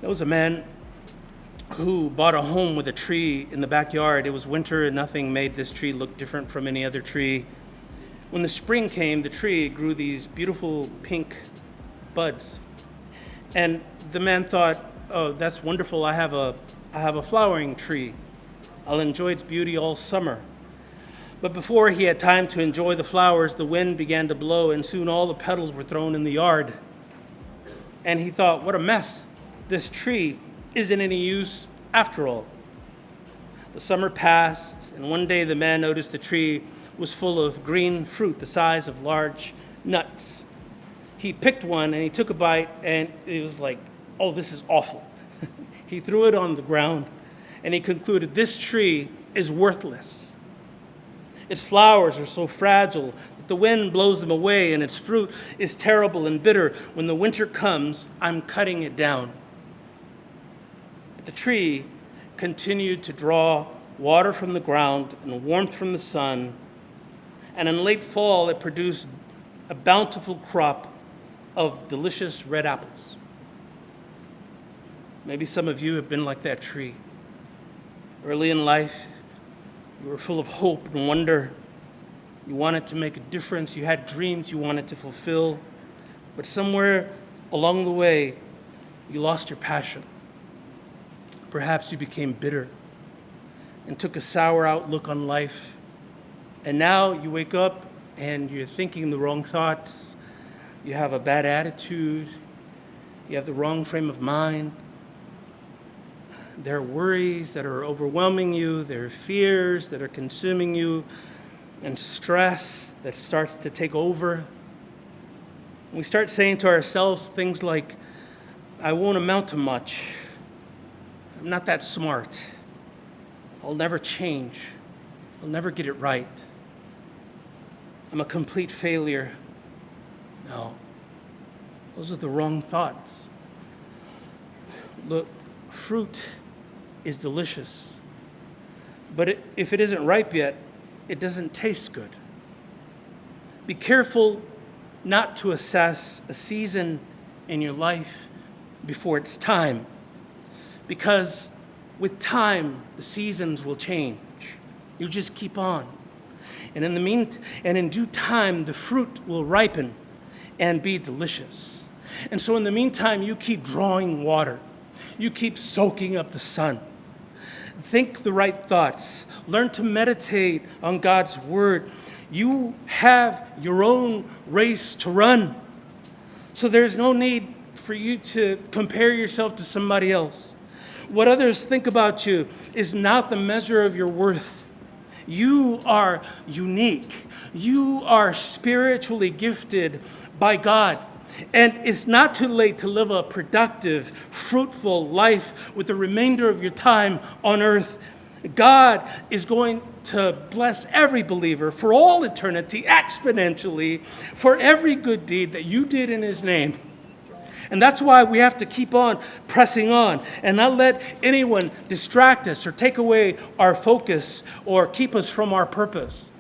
There was a man who bought a home with a tree in the backyard. It was winter and nothing made this tree look different from any other tree. When the spring came, the tree grew these beautiful pink buds. And the man thought, oh, that's wonderful. I have a flowering tree. I'll enjoy its beauty all summer. But before he had time to enjoy the flowers, the wind began to blow, and soon all the petals were thrown in the yard. And he thought, what a mess. This tree isn't any use after all. The summer passed, and one day the man noticed the tree was full of green fruit the size of large nuts. He picked one and he took a bite, and it was like, oh, this is awful. He threw it on the ground, and he concluded, this tree is worthless. Its flowers are so fragile that the wind blows them away, and its fruit is terrible and bitter. When the winter comes, I'm cutting it down. But the tree continued to draw water from the ground and warmth from the sun, and in late fall it produced a bountiful crop of delicious red apples. Maybe some of you have been like that tree. Early in life, you were full of hope and wonder. You wanted to make a difference. You had dreams you wanted to fulfill. But somewhere along the way, you lost your passion. Perhaps you became bitter and took a sour outlook on life. And now you wake up and you're thinking the wrong thoughts. You have a bad attitude. You have the wrong frame of mind. There are worries that are overwhelming you. There are fears that are consuming you, and stress that starts to take over. And we start saying to ourselves things like, I won't amount to much. I'm not that smart. I'll never change. I'll never get it right. I'm a complete failure. No, those are the wrong thoughts. Look, fruit is delicious, but if it isn't ripe yet, it doesn't taste good. Be careful not to assess a season in your life before it's time, because with time, the seasons will change. You just keep on. And in due time, the fruit will ripen and be delicious. And so in the meantime, you keep drawing water. You keep soaking up the sun. Think the right thoughts. Learn to meditate on God's word. You have your own race to run. So there's no need for you to compare yourself to somebody else. What others think about you is not the measure of your worth. You are unique. You are spiritually gifted by God. And it's not too late to live a productive, fruitful life with the remainder of your time on earth. God is going to bless every believer for all eternity exponentially for every good deed that you did in his name. And that's why we have to keep on pressing on and not let anyone distract us or take away our focus or keep us from our purpose.